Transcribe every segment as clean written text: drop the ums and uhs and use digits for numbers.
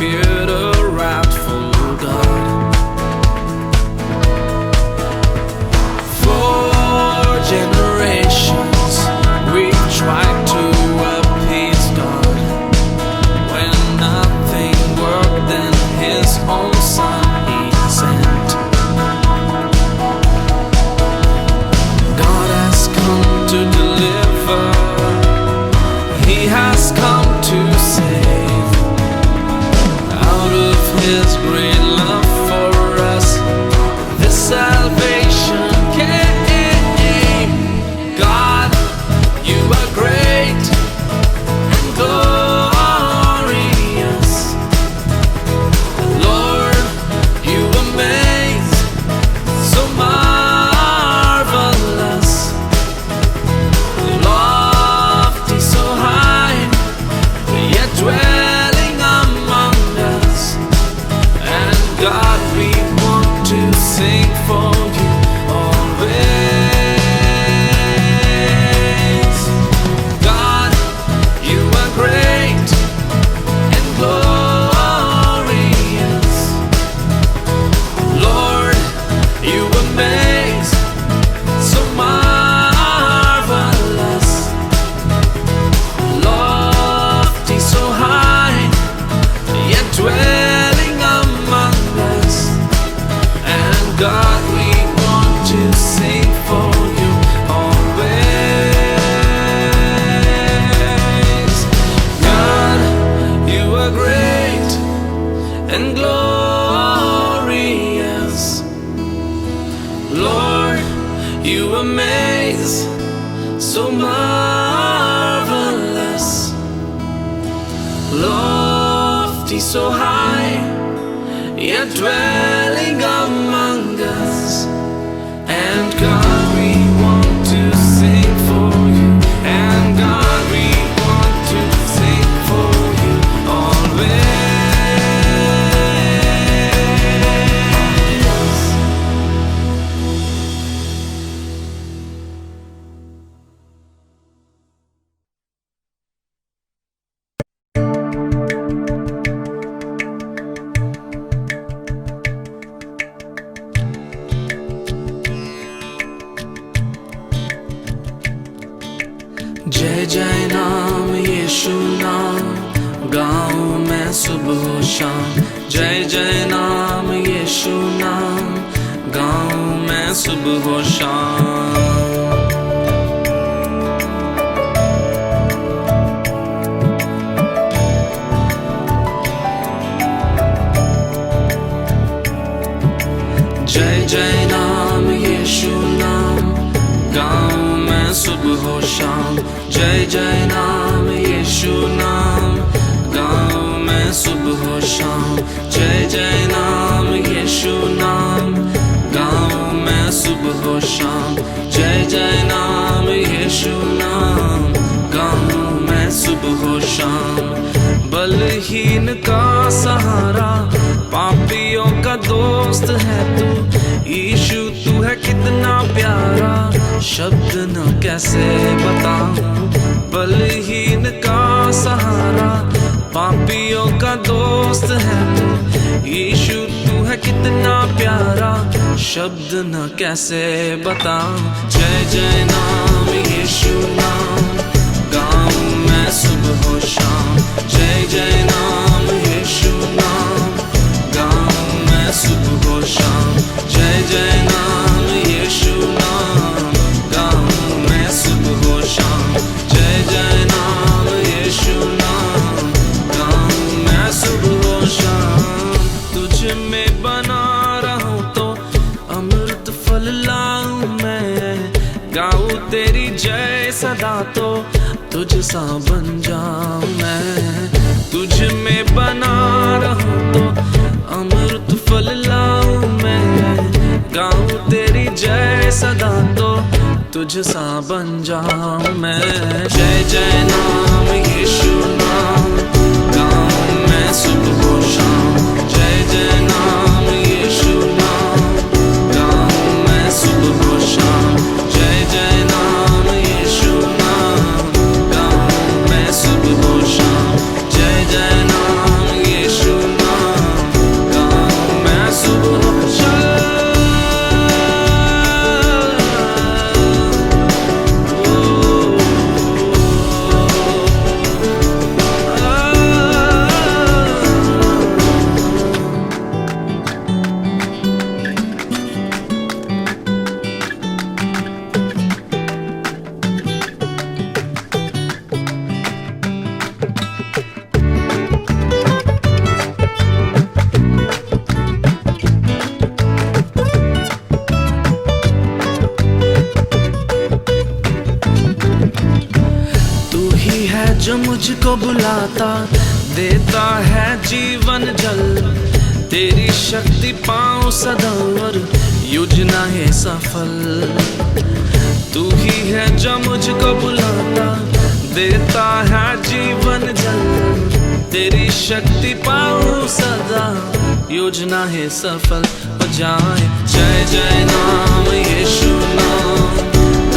fear the wrathful God. For generations we've tried to appease God. When nothing worked, then His own Son He sent. God has come to deliver. He has come to save. Out of His great love for us, this salvation came. God, You are great and glorious. Lord, You amaze, so marvelous. Lofty, so high, yet dwelling among us. And God, we want to sing for You always. God, You are great and glorious. Lord, You amaze, so marvelous. Lofty, so high, yet dwelling among us. And God, we want to sing for You always. God, You are great and glorious. Lord, You amaze, so marvelous. Lofty, so high, yet dwelling among us. And God, we want to sing for You. And God, we want to sing for You always. जय जय नाम यीशु नाम गाऊं मैं सुबह शाम. जय जय नाम यीशु नाम गाऊं मैं सुबह शाम. जय जय नाम यीशु नाम गाऊं मैं सुबह शाम. जय जय नाम यीशु नाम गाऊं मैं सुबह शाम. जय जय नाम यीशु नाम गाऊं मैं सुबह शाम. जय जय नाम यीशु नाम गाऊं मैं सुबह शाम. बलहीन का सहारा, पापियों का दोस्त है तू. यीशु तू है कितना प्यारा, शब्द न कैसे बताऊं. बलहीन का सहारा, पापियों का दोस्त है तू. यीशु तू है कितना प्यारा, शब्द न कैसे बताऊं. जय जय नाम यीशु नाम गाऊं मैं सुबह शाम. जय जय नाम यीशु नाम गाऊं मैं सुबह शाम. जय जय नाम यीशु नाम गाऊं मैं सुबह शाम. जय जय नाम यीशु नाम गाऊं मैं सुबह शाम. तुझ में बना रहूं तो अमृत फल लाऊं मैं. गाऊं तेरी जय सदा तो तुझ सा बन जाऊं मैं. तुझ में बना रहूं तो अमृत फल लाऊं मैं. गाऊं तेरी जय सदा तो तुझ सा बन जाऊं मैं. जय जय नाम यीशु नाम गाऊं मैं सुबह शाम. जय जय नाम यीशु नाम गाऊं मैं सुबह शाम. जय जय नाम यीशु नाम गाऊं मैं सुबह शाम. जय जय नाम यीशु जो मुझको बुलाता देता है जीवन जल। तेरी शक्ति पाऊं सदा और योजना है सफल। तू ही है जो मुझको बुलाता देता है जीवन जल। तेरी शक्ति पाऊं सदा योजना है सफल हो जाए। जय जय नाम यीशु नाम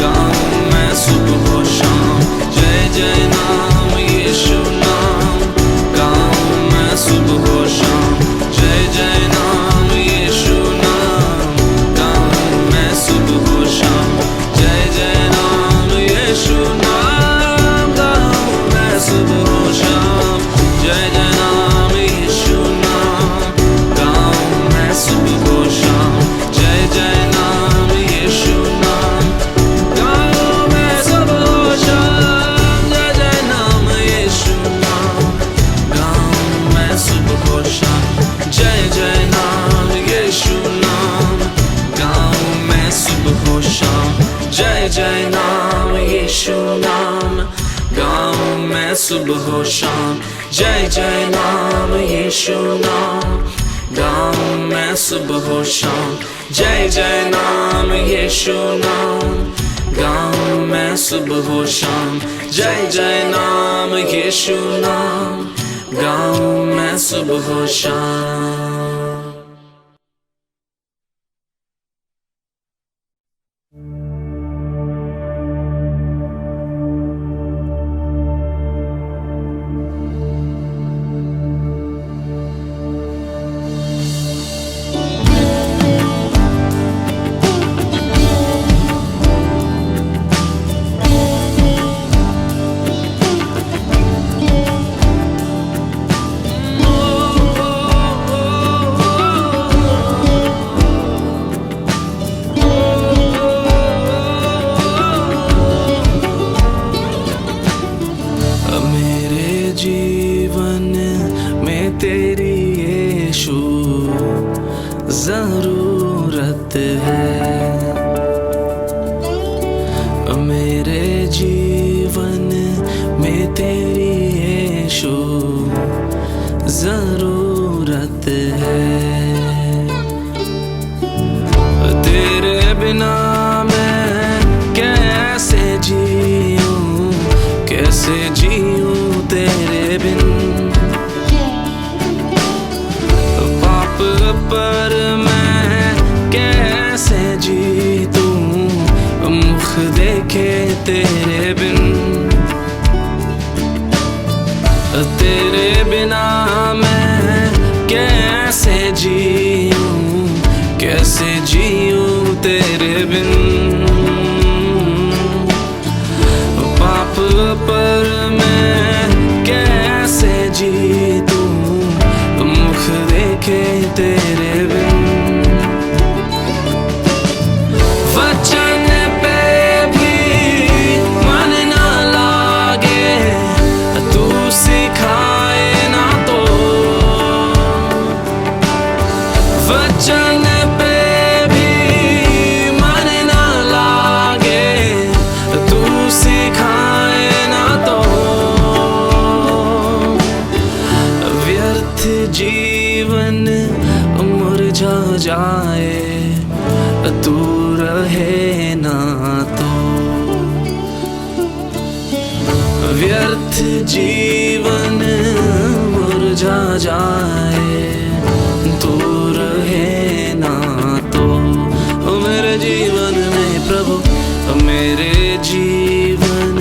गाऊं मैं सुबह हो शाम। जय जय नाम यीशु नाम गाऊं मैं सुबह हो शाम। जय जय नाम यीशु नाम गाऊं मैं सुबह हो शाम। जय जय नाम यीशु नाम गाऊं मैं सुबह हो शाम। जय जय नाम यीशु नाम गाऊं मैं सुबह हो शाम। जय जय नाम यीशु नाम गाऊं मैं सुबह हो शाम। जय जय नाम यीशु नाम गाऊं मैं सुबह हो शाम। जय जय नाम यीशु नाम गाऊं मैं सुबह हो शाम। जय जय नाम यीशु नाम गाऊं मैं सुबह हो शाम। जय जय नाम यीशु नाम गाऊं मैं सुबह हो शाम। जय जय नाम यीशु नाम गाऊं मैं सुबह हो शाम। जय जय नाम यीशु नाम गाऊं मैं सुबह हो शाम। जरूरत है मेरे जीवन में तेरी यीशु जरूरत है। तेरे बिना मैं कैसे जीऊं, कैसे जीऊं तेरे बिन। पाप पर मैं कैसे जीतूं, मुख देखे तेरे बिन। तेरे बिना मैं कैसे जीऊं, कैसे जीऊं तेरे बिन। पाप पर मैं कैसे जीतूं, मुख देखे तेरे बिन। वचन पे भी मन ना लागे, तू सिखाए ना तो। वचन पे भी मन ना लागे, तू सिखाए ना तो। व्यर्थ जीवन मुरझा जाए, तू रहे ना तो। व्यर्थ जीवन मुरझा जाए, तू रहे ना तो। मेरे जीवन में प्रभु, मेरे जीवन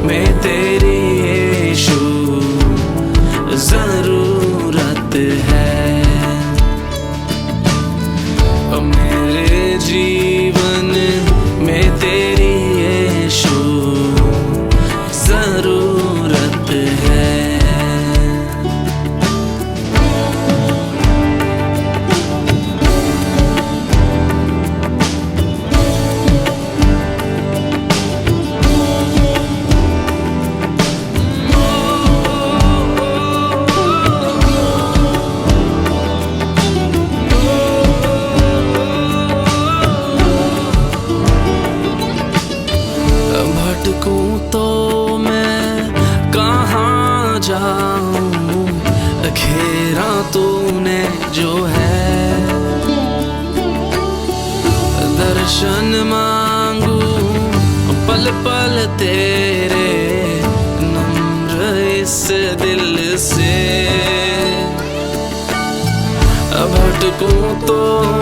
में तेरी यीशु जरूरत है। मेरे जीवन में तेरी यीशु जरूरत है। जाऊं घेरा तूने जो है, दर्शन मांगू पल पल तेरे नम्र इस दिल से। भटकूं तो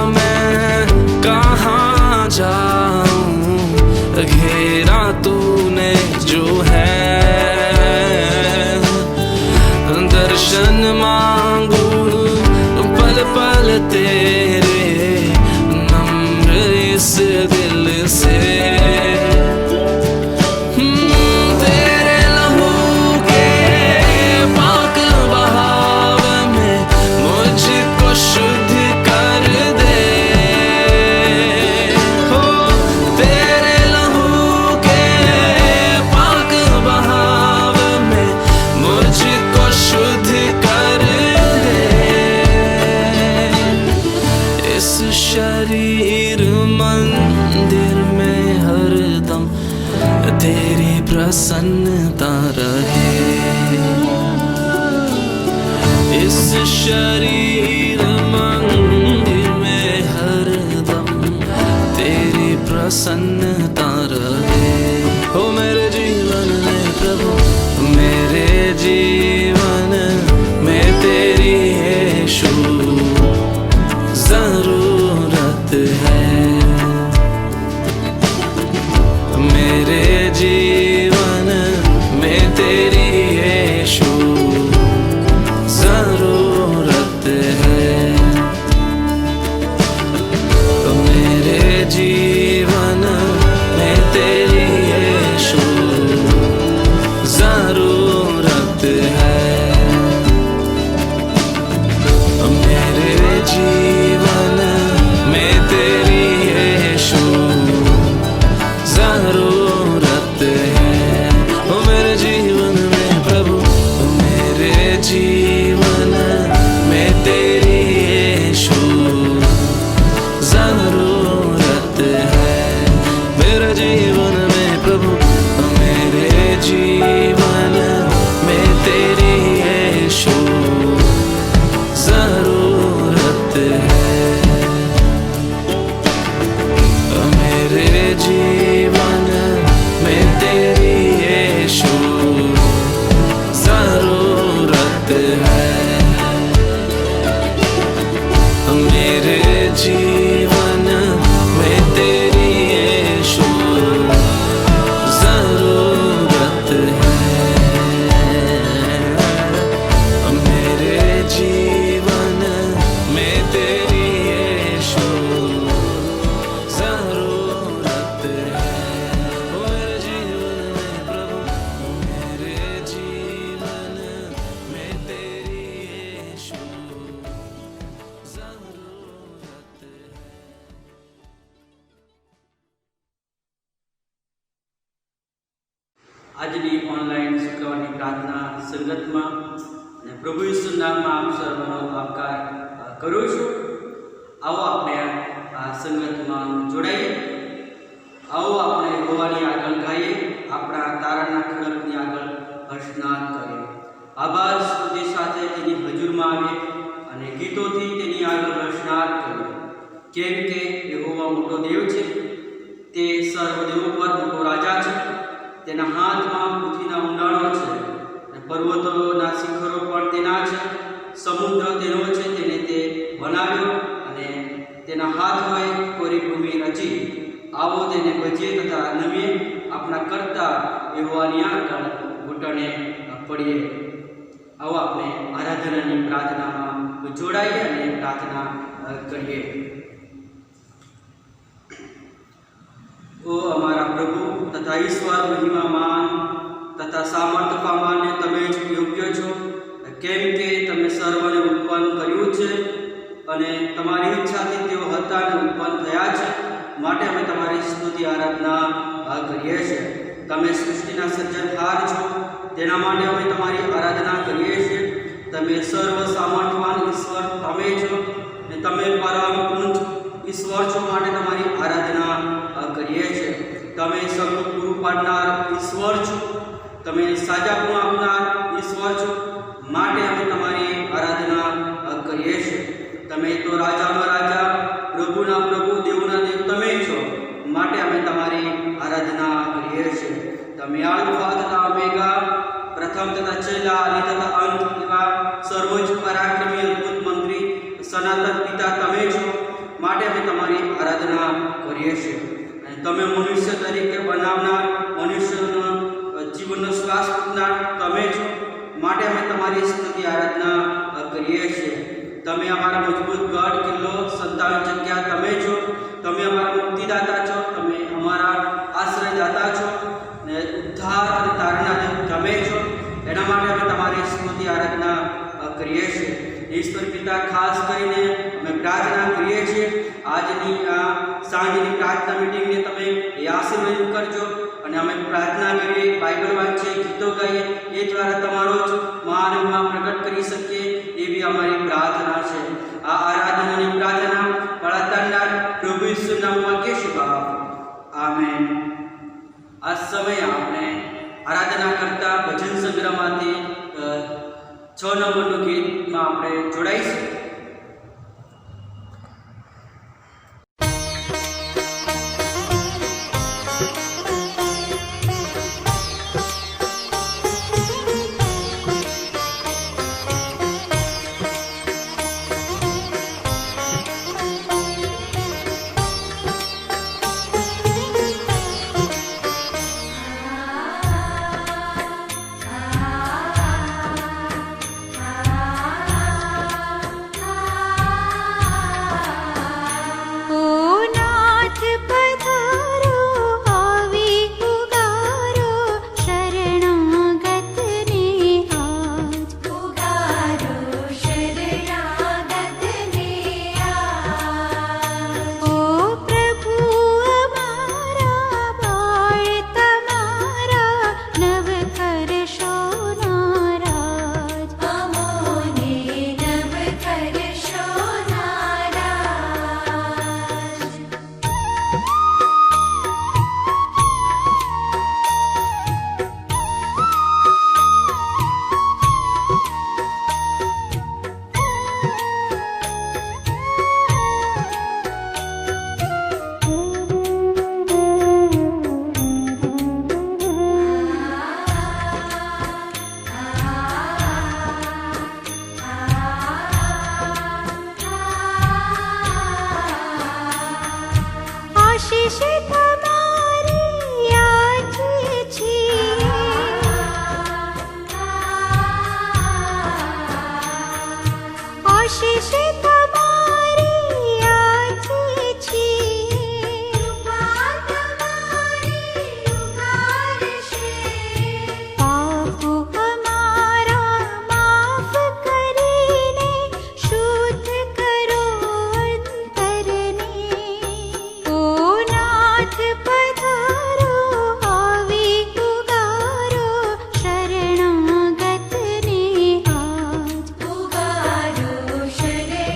मैं कहाँ जाऊं घेरा तूने जो है, दर्शन मांगू पल पल तेरे नम्र इस दिल से। शरीर मंदिर में हरदम तेरी प्रसन्नता रहे, इस शरीर मंदिर में हरदम तेरी प्रसन्नता रहे। हो मेरे जीवन में प्रभु, मेरे जीवन में तेरी यीशु जरूरत है, मेरे जीवन में तेरी यीशु जरूरत है, मेरे जीवन में तेरी यीशु जरूरत है, मेरे जीवन में तेरी यीशु जरूरत है। ओ मेरे जीवन में प्रभु, मेरे जीवन में तेरी यीशु जरूरत है, मेरे जीवन में प्रभु, मेरे जीवन में तेरी यीशु जरूरत है, मेरे जीवन में तेरी यीशु जरूरत है, मेरे जीवन में तेरी यीशु जरूरत है, मेरे जीवन में तेरी यीशु जरूरत है। ओ मेरे जीवन में प्रभु, मेरे जीवन में तेरी यीशु जरूरत है। આજની ઓનલાઈન શુક્રવારની પ્રાર્થના સંગતમાં અને પ્રભુ ઈસુ નામમાં આપ સર્વનો આવકાર કરું છું। આવો આપણે આ સંગતમાં જોડાઈએ, આવો આપણે યહોવાની આગળ ગાઈએ, આપણા તારણના ખડકની આગળ હર્ષનાદ કરીએ, આભાર સ્તુતિ સાથે તેની હજુરમાં આવીએ અને ગીતોથી તેની આગળ હર્ષનાદ કરીએ, કેમ કે યહોવા મોટો દેવ છે, તે સર્વદેવો પર મોટો રાજા છે, તેના હાથમાં પૃથ્વીના ઊંડાણો છે અને પર્વતોના શિખરો પણ તેના છે, સમુદ્ર તેનો છે, તેને તે બનાવ્યો અને તેના હાથોએ કોરી ભૂમિ રચી। આવો તેને ભજીએ તથા નમીએ, આપણા કરતા યહોવાની આગળ ઘૂંટણે પડીએ। આવો આપણે આરાધનાની પ્રાર્થનામાં જોડાઈએ અને પ્રાર્થના કરીએ। ओ हमारा प्रभु तथा ईश्वर महिमामान तथा सामर्थ पामाने तमे ज योग्य छो, केम के तमे सर्वने उत्पन्न कर्युं छे अने तमारी इच्छाथी तेओ हता अने उत्पन्न थया छे, माटे अमे तमारी स्तुति आराधना करीए छीए। तमे सृष्टिना सर्जनहार छो, तेना माटे अमे तमारी आराधना करीए छीए। तमे सर्व सामर्थवान ईश्वर तमे छो ने तमे परम उच्च ईश्वर छो, माटे तमारी आराधना करीए छीए। तमे सबनु पूरुं पाडनार ईश्वर छो, तमे साजापणुं आपनार ईश्वर छो, પ્રથમ તથા છેલ્લા આદિ તથા અંત એવા સર્વોચ્ચ પરાક્રમી અદ્ભુત મંત્રી સનાતન પિતા તમે છો, માટે અમે તમારી આરાધના કરીએ છીએ. અને તમે મનુષ્ય તરીકે બનાવનાર, મનુષ્યનો જીવનનો શ્વાસ પૂરનાર તમે છો, માટે અમે તમારી સ્તુતિ આરાધના કરીએ છીએ. તમે અમારા મજબૂત ગઢ કિલ્લો સંતાન જગ્યા તમે છો, તમે અમારા મુક્તિદાતા છો, તમે અમારા આશ્રયદાતા છો, ને ઉદ્ધાર અને તારણા દેવ તમે છો. એના માટે અમે તમારી સ્તુતિ આરાધના કરીએ છીએ. ઈશ્વર પિતા, ખાસ કરીને અમે પ્રાર્થના કરીએ છીએ આજની આ સાંજની પ્રાર્થના મીટિંગને તમે આશીર્વાદ કરજો. અને અમે પ્રાર્થના કરીએ, બાઇબલ વાંચીએ, ગીતો ગાઈએ, એ દ્વારા તમારો જ મહાન મહિમા પ્રગટ કરી શકીએ એવી અમારી પ્રાર્થના છે. આ આરાધનાની પ્રાર્થના પળાતાના પ્રભુ ઈસુના નામમાં કહીશું બાપ, આમેન. આ સમયે આપણે આરાધના કરતા ભજન સંગ્રહમાંથી 6 નંબરનું ગીતમાં આપણે જોડાઈશું. शरणागत ने आज उगारो शरण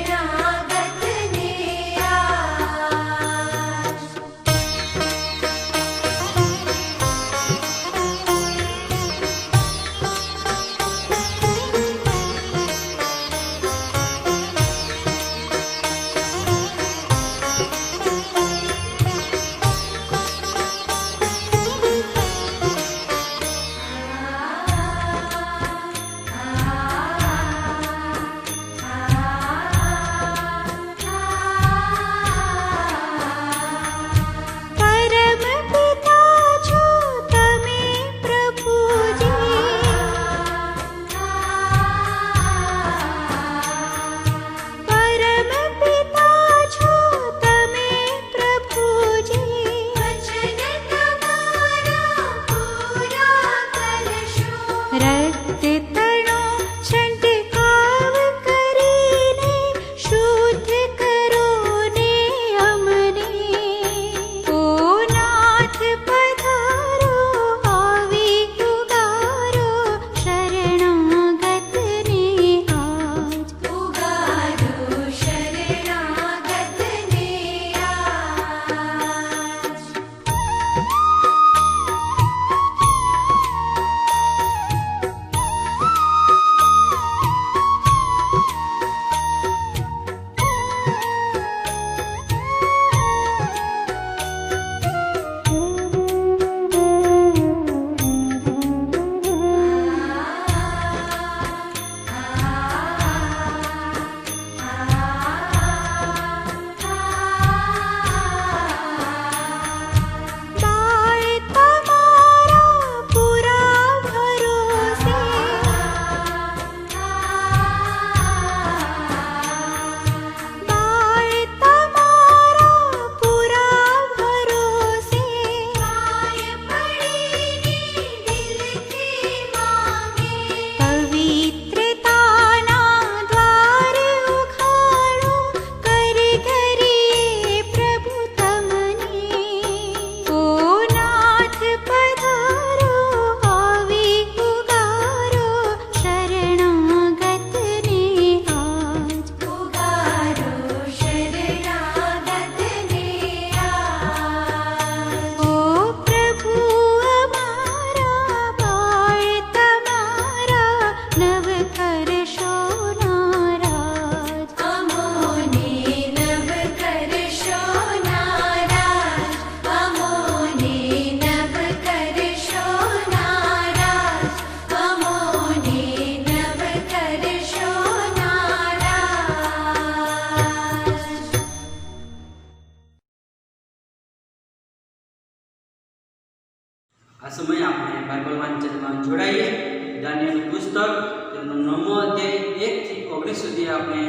પુસ્તક તેનો 9મો અધ્યાય 1 થી 19 સુધી આપણે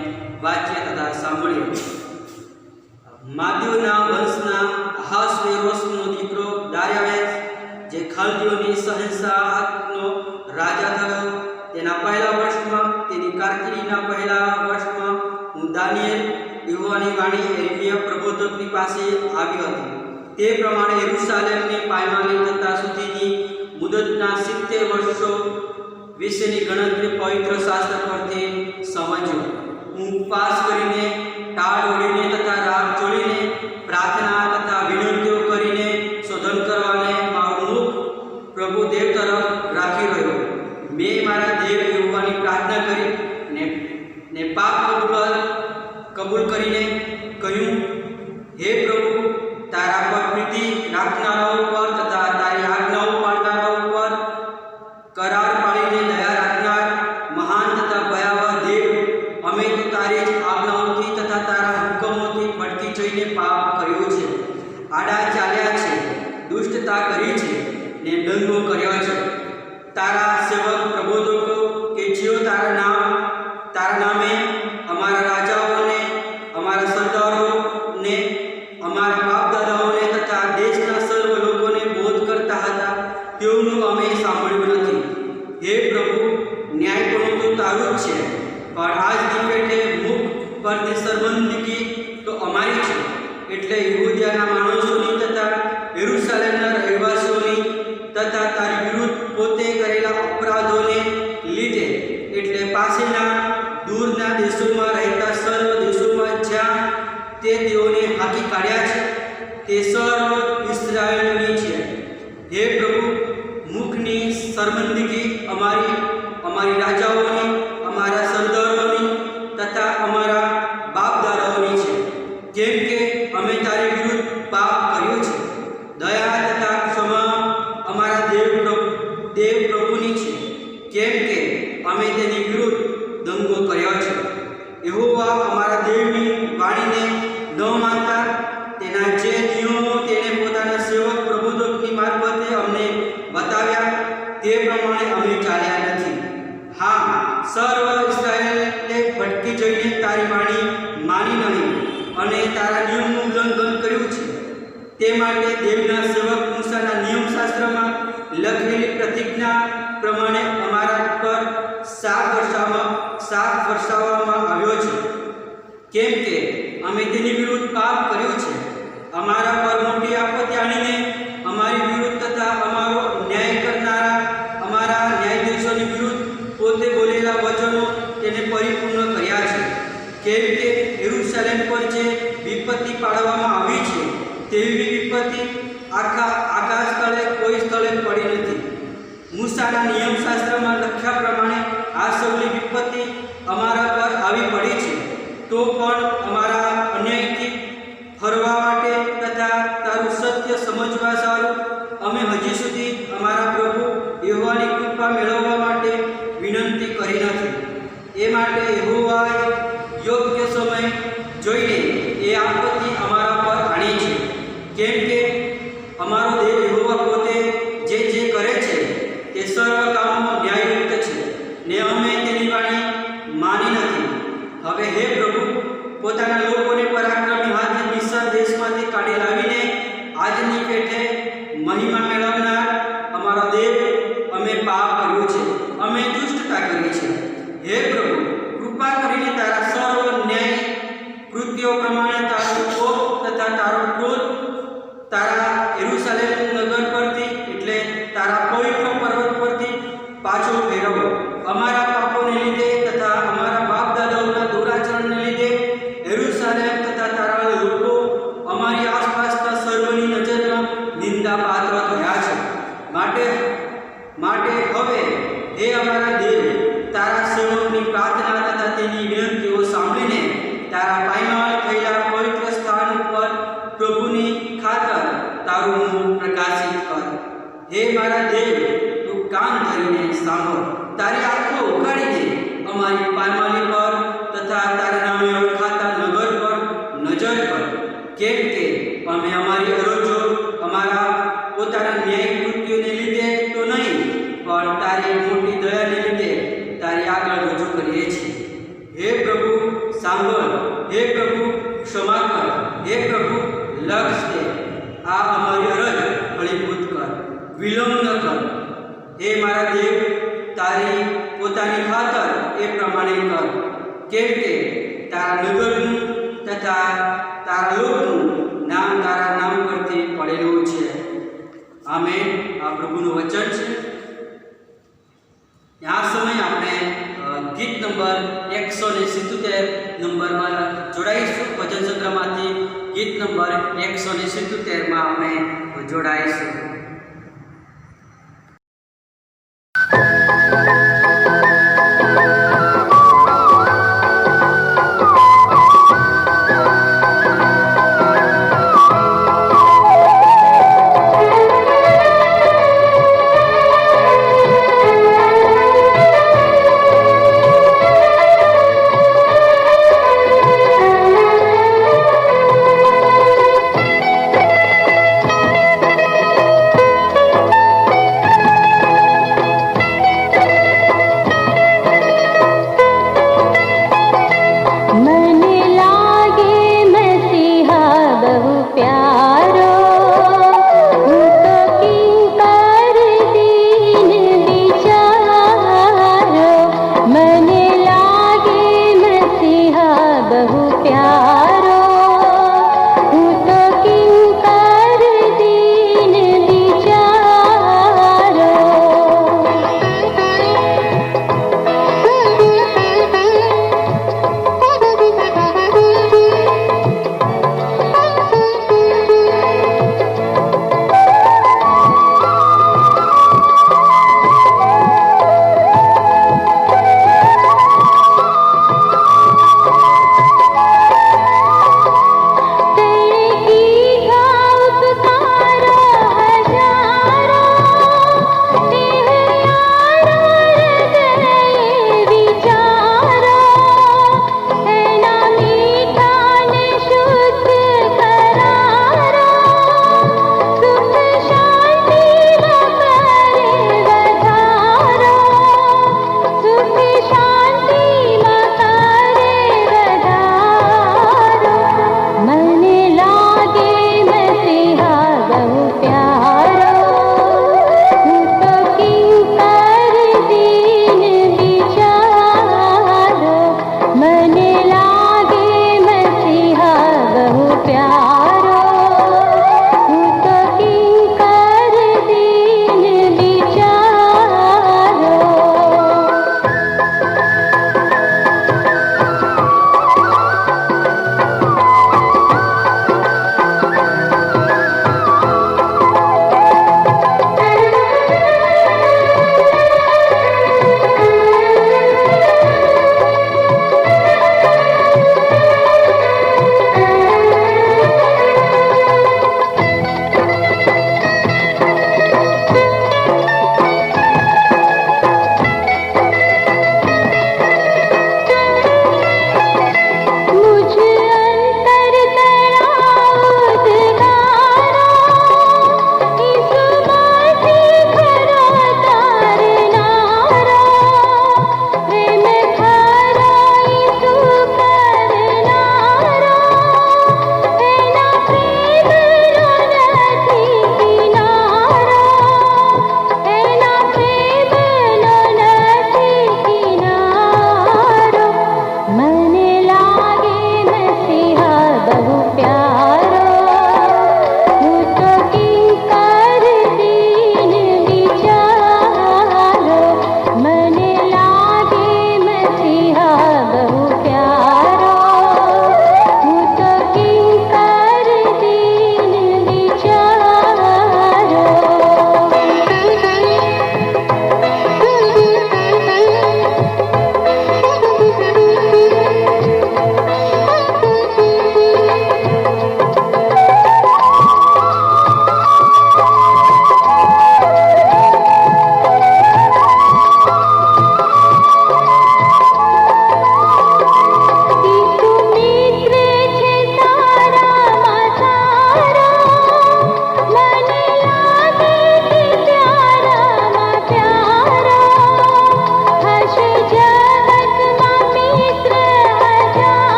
વાંચીએ તથા સાંભળીએ. માદીઓના વંશના અહાસ્વેરોસનો દીકરો દાર્યાવેશ, જે ખાલ્દીઓની શહેનશાહનો રાજા થયો, તેના પહેલા વર્ષમાં, તેની કારકિર્દીના પહેલા વર્ષમાં હું દાનિયેલ યહોવાની વાણી એર્મિયા પ્રબોધકની પાસે આવી હતી. તે પ્રમાણે યરૂશાલેમની પાયમાલી થતા સુધીની મુદતના 70 વર્ષો વિશેની ગણતરી પવિત્ર શાસ્ત્ર પરથી સમજ્યો. હું ઉપવાસ કરીને, ટાળ ઓઢીને તથા રાગ જોડીને, પ્રાર્થના તથા વિનંતીઓ કરીને શોધન કરવાને મારું મુખ પ્રભુ દેવ તરફ રાખી રહ્યો. મેં મારા દેવ યહોવાની પ્રાર્થના કરી ને પાપ કબૂલ કરીને કહ્યું, હે પ્રભુ, તારા પર પ્રીતિ રાખનારાઓ પર તથા તારી આજ્ઞાઓ પાળનારાઓ પર કરાર પાડીને દયા રાખનાર મહાન તથા ભયાવહ દેવ, અમે તો તારી જ આજ્ઞાઓથી તથા તારા હુકમોથી ભટકી જઈને પાપ કર્યું છે, આડા ચાલ્યા છે, દુષ્ટતા કરી છે ને દંગો કર્યો છે. તારા સેવક પ્રબોધકો કે જેઓ તારા નામે અમારા રાજાઓને, અમારા સરદારોને, અમારા બાપ દાદાઓને તથા દેશના સર્વ લોકોને બોધ કરતા હતા, તેઓનું અમે સાંભળ્યું નથી. હે પ્રભુ, ન્યાયપણું તો તારું જ છે, પણ આજની પેઠે મુખ પરની શર્મંદગી તો અમારી છે. એટલે યહૂદિયાના માણસોની તથા યરૂશાલેમના રહેવાસીઓની તથા તારી વિરુદ્ધ પોતે કરેલા અપરાધોને લીધે, એટલે પાસેના દૂરના દેશોમાં રહેતા સર્વ દેશોમાં જ્યાં તે તેઓને હાંકી કાઢ્યા છે, તે સર્વ ઇસ્રાએલની છે. હે પ્રભુ, મુખની શર્મંદગી અમારી રાજાઓની, અમારા સરદારોની તથા અમારા બાપદાદાઓની છે, કેમ કે અમે તારી વિરુદ્ધ પાપ કર્યું છે. દયા તથા ક્ષમા અમારા દેવ પ્રભુની છે, કેમ કે અમે તેની વિરુદ્ધ દંગો કર્યો છે. યહોવા અમારા દેવની વાણીને ન માનતા, તેના જે નિયમો તેણે પોતાના સેવક પ્રબોધકની મારફતે અમને બતાવ્યા, તે પ્રમાણે અમે ચાલ્યા નથી. હા, સર્વ ઇસ્રાએલે ભટકી જઈને તારી વાણી માની નહીં અને તારા નિયમનું ઉલ્લંઘન કર્યું છે. તે માટે દેવના સેવક મૂસાના નિયમશાસ્ત્રમાં લખેલી પ્રતિજ્ઞા પ્રમાણે અમારા પર શાપ વરસાવવામાં આવ્યો છે, કેમ કે અમે તેની વિરુદ્ધ પાપ કર્યું છે. અમારા પર મોટી આપત્તિ આણીને અમારી વિરુદ્ધ તથા અમારો ન્યાય કરનારા અમારા ન્યાયાધીશોની વિરુદ્ધ પોતે બોલેલા વચનો તેને પરિપૂર્ણ કર્યા છે. કેમ કે યરૂશાલેમ પર જે વિપત્તિ પાડવામાં આવી છે, તેવી વિપત્તિ આકાશ તળે કોઈ સ્થળે પડી નથી. મૂસાના નિયમશાસ્ત્રમાં લખ્યા પ્રમાણે આ સૌની વિપત્તિ અમારા પર આવી પડી છે, તો પણ અમારા અન્યાયથી ફરવા માટે તથા તારું સત્ય સમજવા સારું અમે હજી સુધી અમારા પ્રભુ યહોવાની કૃપા મેળવવા માટે વિનંતી કરી નથી. એ માટે યહોવાએ યોગ્ય સમય જોઈને એ આપત્તિ અમારા પર આણી છે, કેમ કે અમારો દેવ યહોવા પોતે જે કરે છે તે સર્વ કામો ન્યાયયુક્ત છે ને અમે તેની વાણી માની નથી. હવે હે પ્રભુ, પોતાના લોકોને પરાક્રમી હાથે મિસ્ર દેશમાંથી કાઢી લાવીને આજની પેઠે મહિમા મેળવનાર અમારા દેવ, અમે પાપ કર્યું છે, અમે દુષ્ટતા કરી છે. હે પ્રભુ, કૃપા કરીને તારા સર્વ ન્યાય કૃત્યો પ્રમાણે તારો કોપ તથા તારો ક્રોધ તારા યરૂશાલેમ નગર પરથી, એટલે તારા પવિત્ર પર્વત પરથી પાછો ફેરવો. અમારા પાપોને લીધે તથા અમારા બાપ દાદાઓના દુરાચરણને લીધે યરૂશાલેમ તથા તારા લોકો અમારી આસપાસના સર્વની નજરમાં નિંદા પાત્ર થયા છે. માટે હવે હે અમારા દેવ, તારા સેવકની પ્રાર્થના તથા તેની વિનંતીઓ સાંભળીને તારા પાયમાલ થયેલા પવિત્ર સ્થાન ઉપર પ્રભુની ખાતર તારું મુખ પ્રકાશિત કર. હે મારા દેવ, તું કાન ધરીને સાંભળ, તારી આંખો ઉઘાડીને અમારી પાયમાલી પર તથા તારા નામે ઓળખાતા નગર પર નજર કર. કેમ કે અમે અમારી અરજો અમારા પોતાના ન્યાય કૃત્યોને લીધે તો નહીં, પણ તારી મોટી દયાને લીધે આગળ રજૂ કરીએ છીએ. હે પ્રભુ સાંભળ, હે પ્રભુ ક્ષમા કર, હે પ્રભુ લક્ષ દે, આ અમારી અરજ ફળીભૂત કર, વિલંબ ન કર. હે મારા દેવ, તારી પોતાની ખાતર એ પ્રમાણે કર, કેમ કે તારા નગરનું તથા તારા લોકનું નામ તારા નામ પરથી પડેલું છે. આમેન. આ પ્રભુનું વચન છે. આ સમયે આપણે ગીત નંબર 177 નંબરમાં જોડાઈશું. ભજન સંગ્રહમાંથી ગીત નંબર 177માં આપણે જોડાઈશું.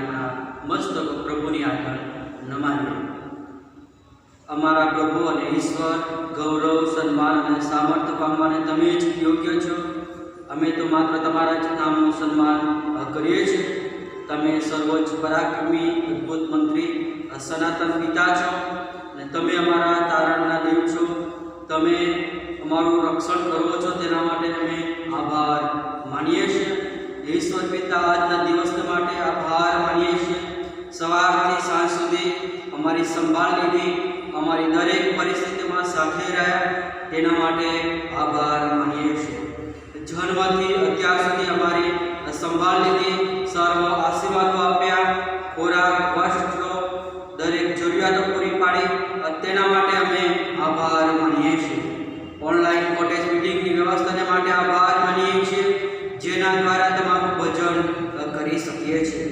આપણા મસ્તકો પ્રભુની આગળ નમાવીએ. અમારા પ્રભુ અને ઈશ્વર, ગૌરવ, સન્માન અને સામર્થ્ય પામવાને તમે જ યોગ્ય છો. અમે તો માત્ર તમારા જ નામનું સન્માન કરીએ છીએ. તમે સર્વોચ્ચ પરાક્રમી, અદ્ભુત મંત્રી, સનાતન પિતા છો અને તમે અમારા તારણના દેવ છો. તમે અમારું રક્ષણ કરો છો, તેના માટે અમે આભાર માનીએ છીએ. ઈશ્વર પિતા, આજના દિવસ માટે આભાર માનીએ છીએ. સવારથી સાંજ સુધી અમારી સંભાળ લીધી, અમારી દરેક પરિસ્થિતિમાં સાથે રહ્યા, તેના માટે આભાર માનીએ છીએ. જન્મથી અત્યાર સુધી અમારી સંભાળ લીધી, સર્વ આશીર્વાદો આપ્યા, ખોરાક, વસ્ત્રો, દરેક જરૂરિયાતો પૂરી પાડી, તેના માટે અમે આભાર માનીએ છીએ. ઓનલાઈન કોટેજ મીટિંગની વ્યવસ્થાને માટે આભાર માનીએ છીએ, જેના દ્વારા તમારું ભજન કરી શકીએ છીએ.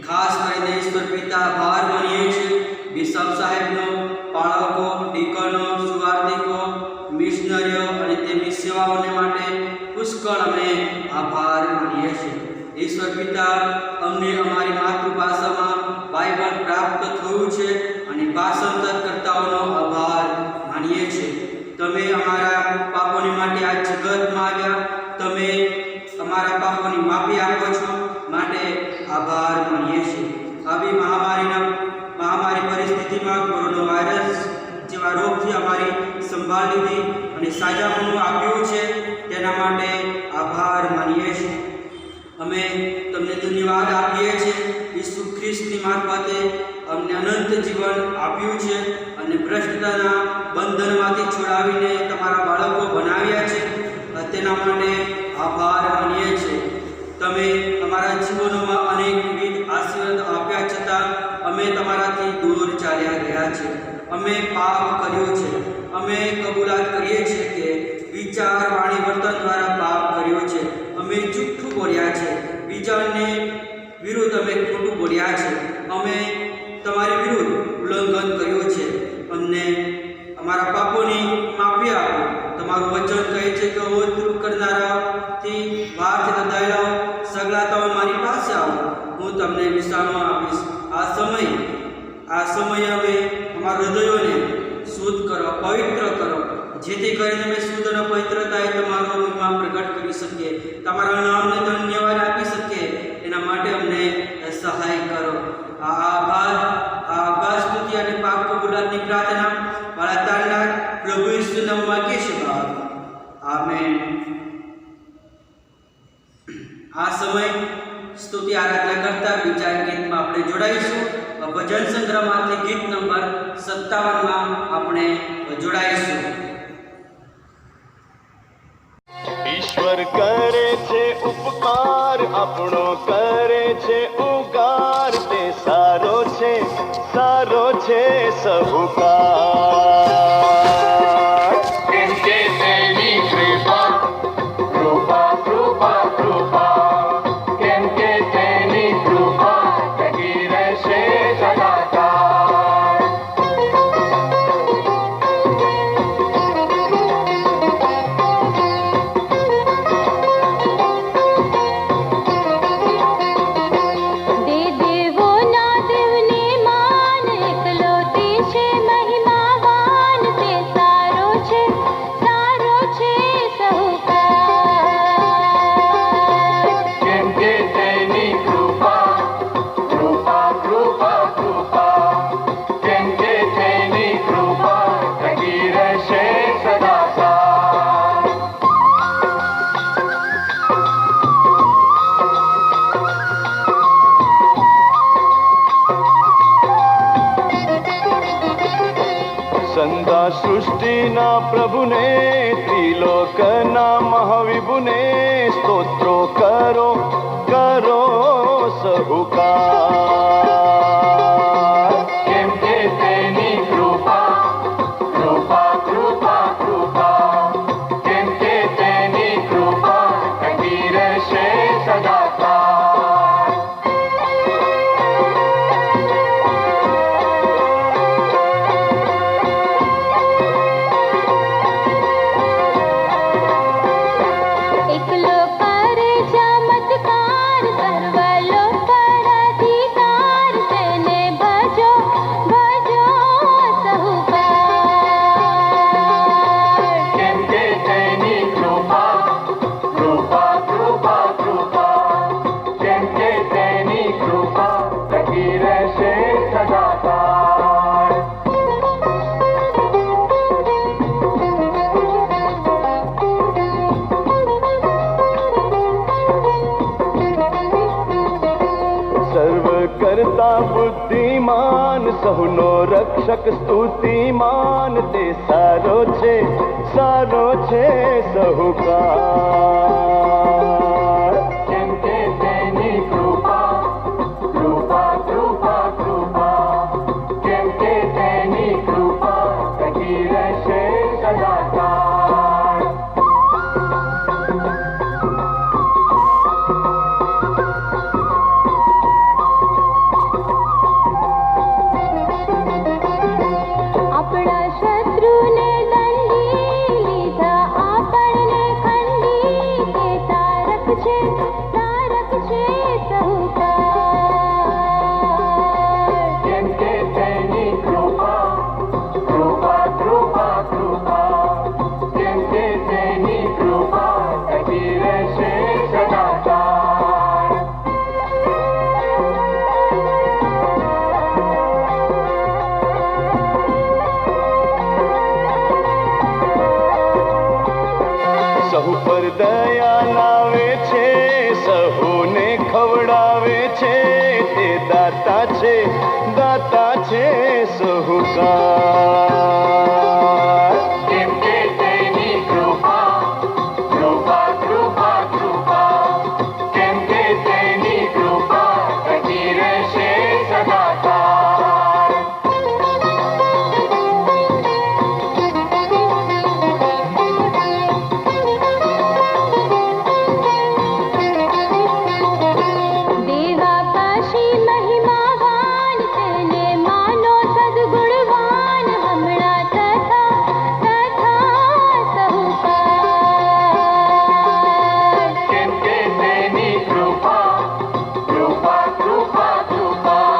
ખાસ કરીને ઈશ્વર પિતા આભાર માનીએ છીએ બિશપ સાહેબનો, બાળકો, ડીકનો, સુવાર્તિકો, મિશનરીઓ અને તેમની સેવાઓને માટે પુષ્કળ અમે આભાર માનીએ છીએ. ઈશ્વર પિતા, અમને અમારી માતૃભાષામાં બાઇબલ પ્રાપ્ત થયું છે અને ભાષાંતરકર્તાઓનો આભાર માનીએ છીએ. તમે અમારા પાપોની માટે આ જગતમાં આવ્યા, તમે અમારા પાપોની માફી આપો છો, માટે આભાર માનીએ છીએ. આવી મહામારી પરિસ્થિતિમાં કોરોના વાયરસ જેવા રોગથી અમારી સંભાળ લીધી અને સાજાપણું આપ્યું છે, તેના માટે આભાર માનીએ છીએ. અમે તમને ધન્યવાદ આપીએ છીએ. ઈસુ ખ્રિસ્તની મારફતે અમને અનંત જીવન આપ્યું છે અને ભ્રષ્ટતાના બંધનમાંથી છોડાવીને તમારા બાળકો બનાવ્યા છે, તેના માટે આભાર માનીએ છીએ. તમે અમારા જીવનોમાં અનેકવિધ આશીર્વાદ આપ્યા છતાં અમે તમારાથી દૂર ચાલ્યા ગયા છે. અમે પાપ કર્યો છે. અમે કબૂલાત કરીએ છીએ કે વિચાર, વાણી, વર્તન દ્વારા પાપ કર્યો છે. અમે જૂઠું બોલ્યા છે, બીજાને વિરુદ્ધ અમે ખોટું બોલ્યા છે. અમે તમારી વિરુદ્ધ ઉલ્લંઘન કર્યું છે. અમને અમારા પાપોની માફી આપો. તમારું વચન કહે છે કે ઓતરું કરનારાથી વારથી દદાયેલા સગલા તમે મારી પાસે આવો, હું તમને વિશ્રામ આપીશ. આ સમય અમે અમારા હૃદયોને શુદ્ધ કરો, પવિત્ર કરો, જેથી કરીને અમે શુદ્ધ અને પવિત્રતાએ તમારો મહિમા પ્રગટ કરી શકીએ, તમારા નામને ધન્યવાદ આપી શકીએ. એના માટે અમને સહાય કરો. આભાર, સ્તુતિ અને પાપ કબૂલાતની પ્રાર્થના મારા તારનાર પ્રભુ ઈસુ નામમાં કહીશું. આમેન. આ સમય સ્તુતિ આરાધના કરતા બીજા ગીતમાં આપણે જોડાઈશું. ભજન સંગ્રહમાંથી ગીત નંબર 57માં આપણે જોડાઈશું. ઈશ્વર કરે છે ઉપકાર, આપણો કરે છે ઉગાર, તે સારો છે સહુકાર. કેમ કે તેની કૃપા, કેમ કે તેની કૃપા ટકી રહેશે સદાકાળ. સૃષ્ટિના પ્રભુને, ત્રિલોકના મહાવિભુને સ્તોત્રો કરો સહુકાર. કેમ કે તેની કૃપા, કેમ કે તેની કૃપા ટકી રહેશે સદાકાળ. એકલો કરે ચમત્કાર, સર્વ લોક પર અધિકાર. બુદ્ધિમાન સહુનો રક્ષક સ્તુતિમાન તે સારો છે સહુકાર. કેમ કે તેની કૃપા કૃપા કૃપા કૃપા, કેમ કે તેની કૃપા ટકી રહેશે સદાકાળ. આપણા શત્રુને દંડી લીધા, આપણને ખંડી તે તારક છે સહુકાર. કેમ કે તેની કૃપા કૃપા કૃપા કૃપા, કેમ કે તેની કૃપા ટકી રહેશે સદાકાળ. સહુ પર દયા લાવે છે, સહુને ખવડાવે છે, તે દાતા છે સહુકાર. કેમ કે તેની કૃપા કૃપા કૃપા કૃપા, કેમ કે તેની કૃપા ટકી રહેશે સદાકાળ. દેવાપાશી મહિમાવાન તેને માનો સદગુણવાન, હમણાં તથા સહુકાર. કેમ કે તેની કૃપા કૃપા કૃપા કૃપા,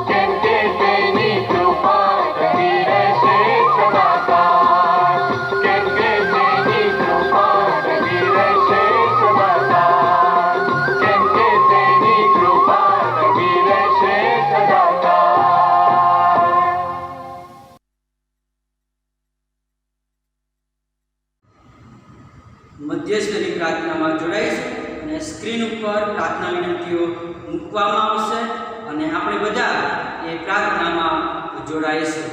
કેમ કે તેની કૃપા ટકી રહેશે સદાકાળ. કેમ કે તેની કૃપા ટકી રહેશે સદાકાળ. કેમ કે તેની કૃપા ટકી રહેશે સદાકાળ. મધ્યસ્થની પ્રાર્થનામાં જોડાઈશું અને સ્ક્રીન ઉપર પ્રાર્થના વિનંતીઓ મૂકવામાં આવશે અને આપણે બધા એ પ્રાર્થનામાં જોડાઈશું.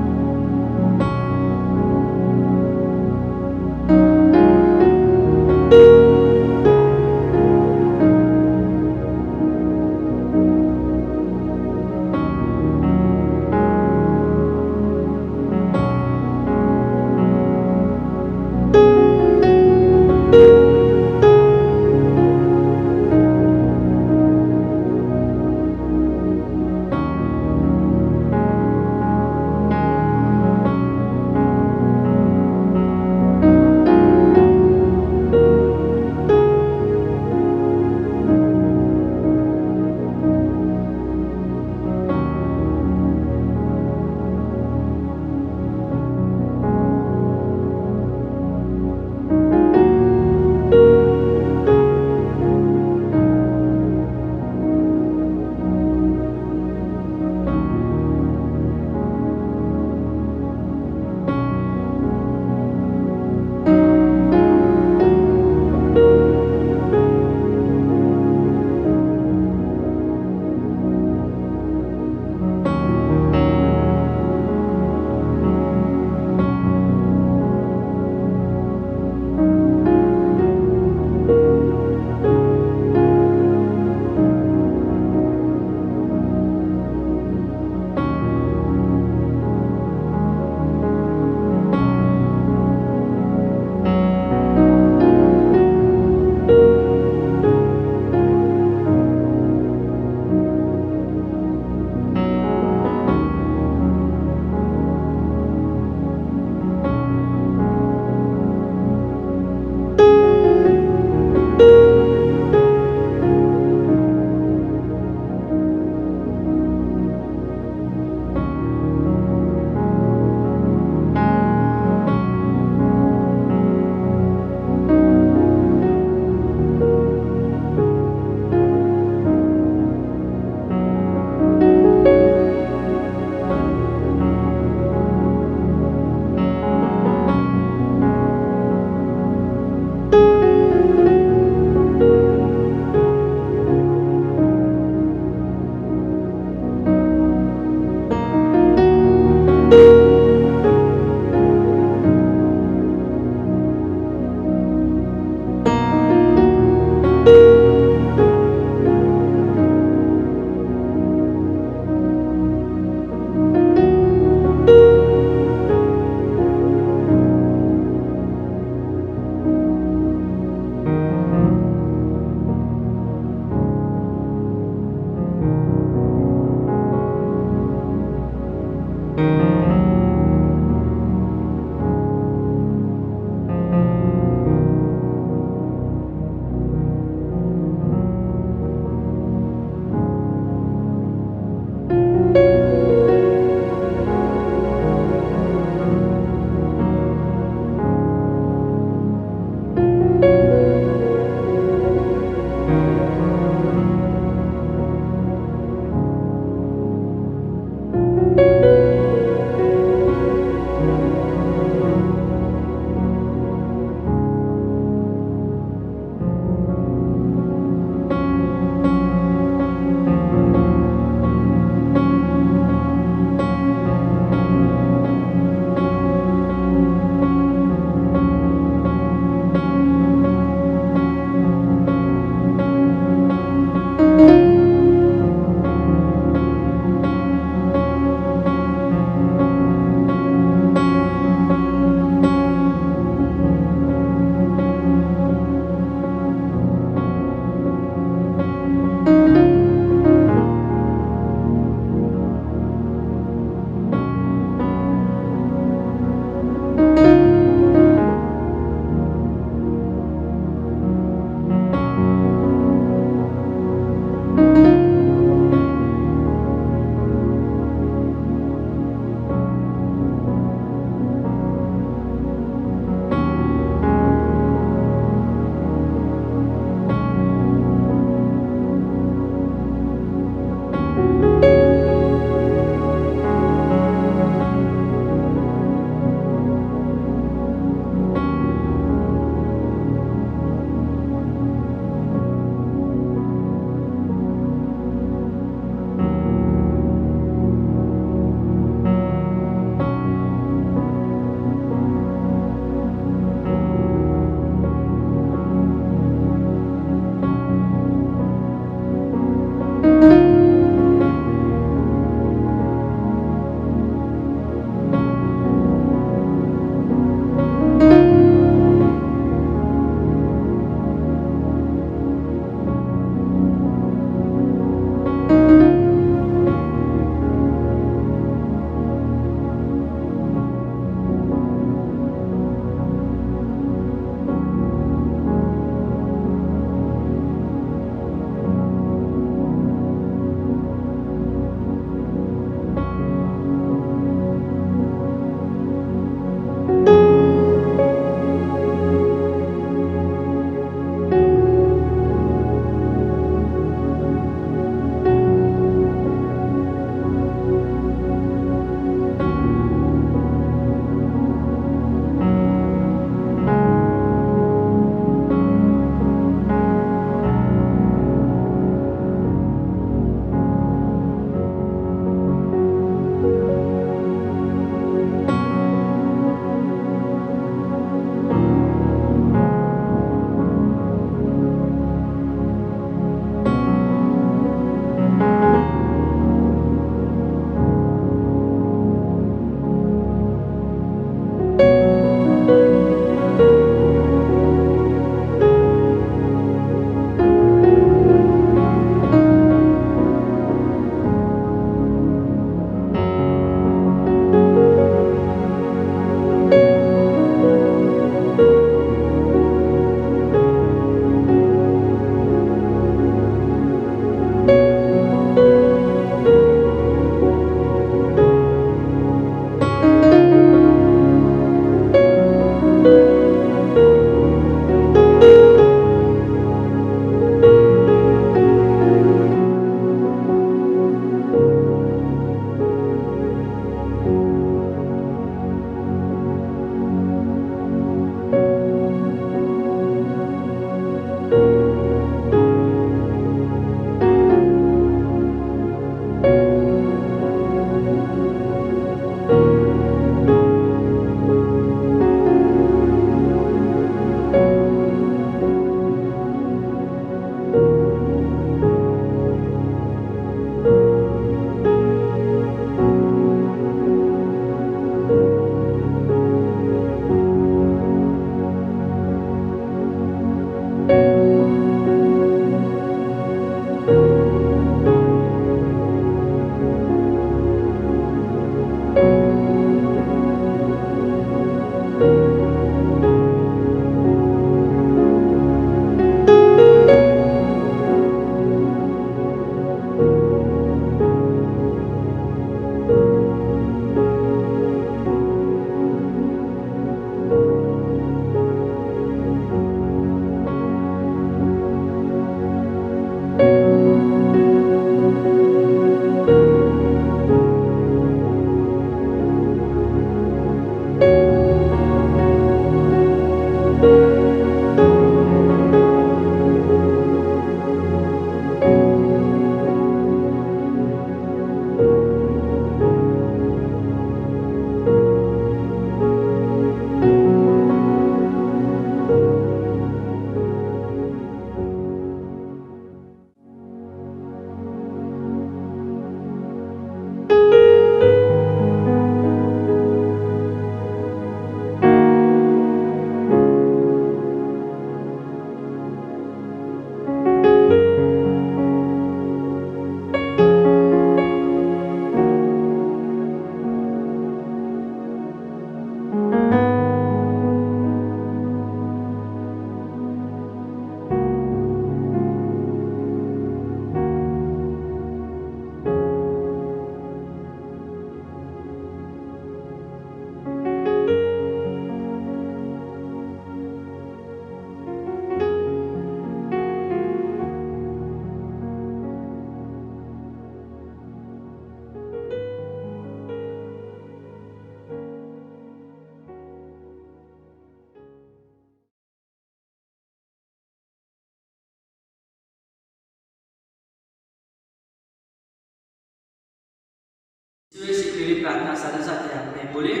ઈશ્વરે શીખવેલી પ્રાર્થના સાથે સાથે આપણે બોલીએ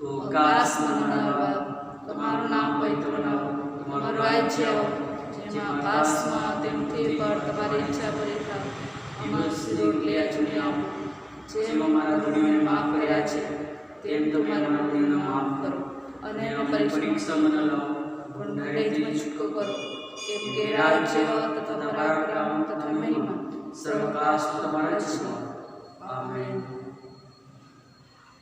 આકાશમાંના બાપ, તમારું નામ પવિત્ર બનાવો, તમારું રાજ્ય આવો, જેમાં આકાશમાં તેમ પૃથ્વી પર તમારી ઈચ્છા પૂરી થાય. અમારી રોટલી આજે આપો, જેમ અમારા ગુનાહોને માફ કર્યા છે તેમ તમારા ગુનાહોને માફ કરો, અને અમે પરીક્ષામાં ન લાવો પણ દરેકમાં છૂટકો કરો, કેમ કે રાજ્ય તથા પરાક્રમ તથા મહિમા સર્વકાળ તમારા જ છે. આમેન.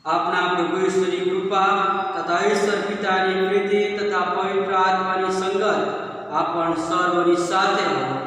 આપણા પ્રભુ ઈશ્વરની કૃપા તથા ઈશ્વર પિતાની પ્રીતિ તથા પવિત્ર આત્માની સંગત આપણ સર્વની સાથે હોય.